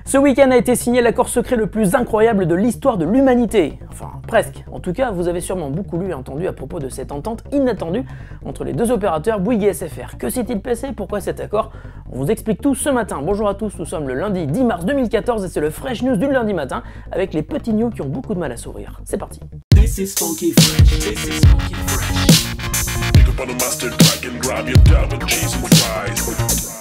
Ce week-end a été signé l'accord secret le plus incroyable de l'histoire de l'humanité. Enfin, presque. En tout cas, vous avez sûrement beaucoup lu et entendu à propos de cette entente inattendue entre les deux opérateurs Bouygues et SFR. Que s'est-il passé? Pourquoi cet accord? On vous explique tout ce matin. Bonjour à tous, nous sommes le lundi 10 mars 2014 et c'est le Fresh News du lundi matin avec les petits news qui ont beaucoup de mal à sourire. C'est parti. This is funky fresh. This is funky fresh. Pick up on the mustard pack and grab your double cheese and fries.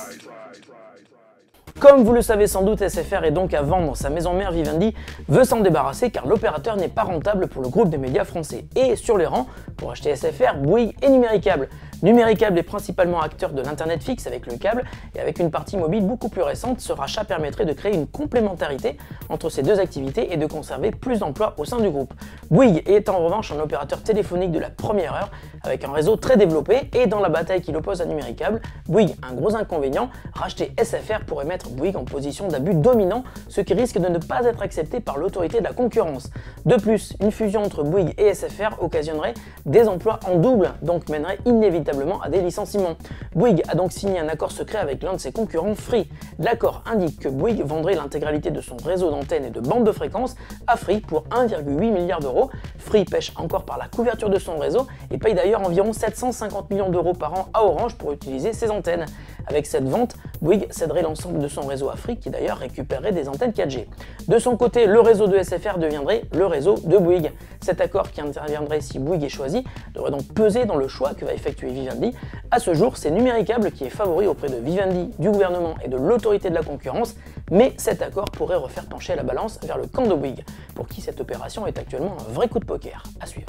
Comme vous le savez sans doute, SFR est donc à vendre. Sa maison mère Vivendi veut s'en débarrasser car l'opérateur n'est pas rentable pour le groupe des médias français. Et sur les rangs, pour acheter SFR, Bouygues et Numéricable. Numéricable est principalement acteur de l'internet fixe avec le câble et avec une partie mobile beaucoup plus récente, ce rachat permettrait de créer une complémentarité entre ces deux activités et de conserver plus d'emplois au sein du groupe. Bouygues est en revanche un opérateur téléphonique de la première heure avec un réseau très développé et dans la bataille qui l'oppose à Numéricable, Bouygues a un gros inconvénient, racheter SFR pourrait mettre Bouygues en position d'abus dominant, ce qui risque de ne pas être accepté par l'autorité de la concurrence. De plus, une fusion entre Bouygues et SFR occasionnerait des emplois en double, donc mènerait inévitablement à des licenciements. Bouygues a donc signé un accord secret avec l'un de ses concurrents Free. L'accord indique que Bouygues vendrait l'intégralité de son réseau d'antennes et de bandes de fréquences à Free pour 1,8 milliard d'euros. Free pêche encore par la couverture de son réseau et paye d'ailleurs environ 750 millions d'euros par an à Orange pour utiliser ses antennes. Avec cette vente, Bouygues céderait l'ensemble de son réseau à Free qui d'ailleurs récupérerait des antennes 4G. De son côté, le réseau de SFR deviendrait le réseau de Bouygues. Cet accord qui interviendrait si Bouygues est choisi devrait donc peser dans le choix que va effectuer Vivendi. À ce jour, c'est Numéricable qui est favori auprès de Vivendi, du gouvernement et de l'autorité de la concurrence, mais cet accord pourrait refaire pencher la balance vers le camp de Bouygues, pour qui cette opération est actuellement un vrai coup de poker. À suivre.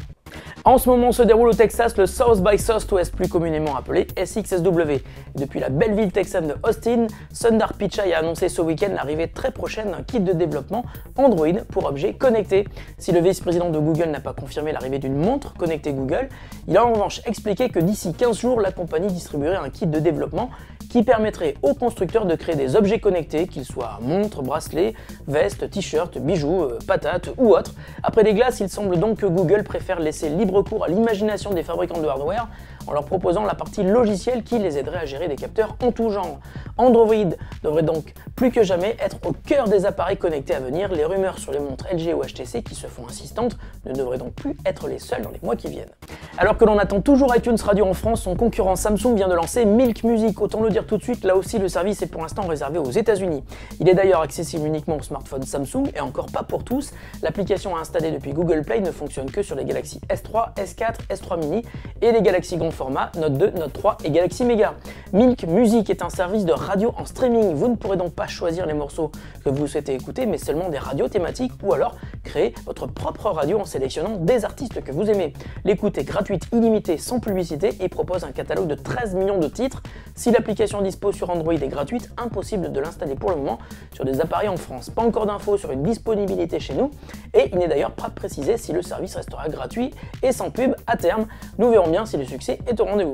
En ce moment se déroule au Texas le South by Southwest, plus communément appelé SXSW. Depuis la belle ville texane de Austin, Sundar Pichai a annoncé ce week-end l'arrivée très prochaine d'un kit de développement Android pour objets connectés. Si le vice-président de Google n'a pas confirmé l'arrivée d'une montre connectée Google, il a en revanche expliqué que d'ici 15 jours, la compagnie distribuerait un kit de développement qui permettrait aux constructeurs de créer des objets connectés, qu'ils soient montres, bracelets, vestes, t-shirts, bijoux, patates ou autres. Après les glaces, il semble donc que Google préfère laisser libre cours à l'imagination des fabricants de hardware en leur proposant la partie logicielle qui les aiderait à gérer des capteurs en tout genre. Android devrait donc plus que jamais être au cœur des appareils connectés à venir. Les rumeurs sur les montres LG ou HTC qui se font insistantes ne devraient donc plus être les seules dans les mois qui viennent. Alors que l'on attend toujours iTunes Radio en France, son concurrent Samsung vient de lancer Milk Music. Autant le dire tout de suite, là aussi le service est pour l'instant réservé aux États-Unis. Il est d'ailleurs accessible uniquement aux smartphones Samsung et encore pas pour tous. L'application installée depuis Google Play ne fonctionne que sur les Galaxy S3, S4, S3 mini et les Galaxy grand format Note 2, Note 3 et Galaxy Mega. Milk Music est un service de radio en streaming. Vous ne pourrez donc pas choisir les morceaux que vous souhaitez écouter, mais seulement des radios thématiques ou alors créer votre propre radio en sélectionnant des artistes que vous aimez. L'écoute est gratuite, illimitée, sans publicité et propose un catalogue de 13 millions de titres. Si l'application dispose sur Android est gratuite, impossible de l'installer pour le moment sur des appareils en France. Pas encore d'infos sur une disponibilité chez nous et il n'est d'ailleurs pas précisé si le service restera gratuit et sans pub à terme. Nous verrons bien si le succès est au rendez-vous.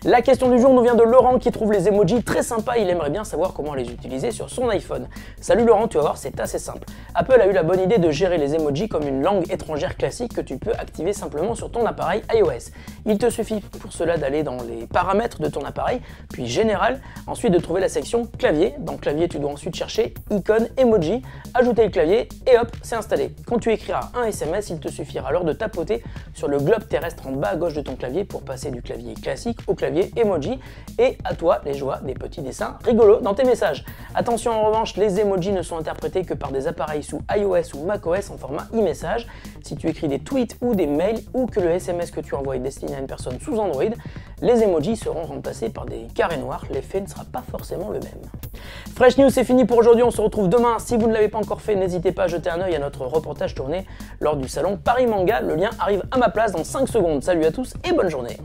La question du jour nous vient de Laurent qui trouve les emojis très sympas. Il aimerait bien savoir comment les utiliser sur son iPhone. Salut Laurent, tu vas voir, c'est assez simple. Apple a eu la bonne idée de gérer les emojis comme une langue étrangère classique que tu peux activer simplement sur ton appareil iOS. Il te suffit pour cela d'aller dans les paramètres de ton appareil, puis Général, ensuite de trouver la section Clavier. Dans Clavier, tu dois ensuite chercher Icône, Emoji, ajouter le clavier et hop, c'est installé. Quand tu écriras un SMS, il te suffira alors de tapoter sur le globe terrestre en bas à gauche de ton clavier pour passer du clavier classique au clavier Emoji et à toi les joies des petits dessins rigolos dans tes messages. Attention en revanche, les emojis ne sont interprétés que par des appareils sous iOS ou macOS en format e-message. Si tu écris des tweets ou des mails ou que le SMS que tu envoies est destiné à une personne sous Android, les emojis seront remplacés par des carrés noirs. L'effet ne sera pas forcément le même. Fresh News, c'est fini pour aujourd'hui. On se retrouve demain. Si vous ne l'avez pas encore fait, n'hésitez pas à jeter un œil à notre reportage tourné lors du salon Paris Manga. Le lien arrive à ma place dans 5 secondes. Salut à tous et bonne journée.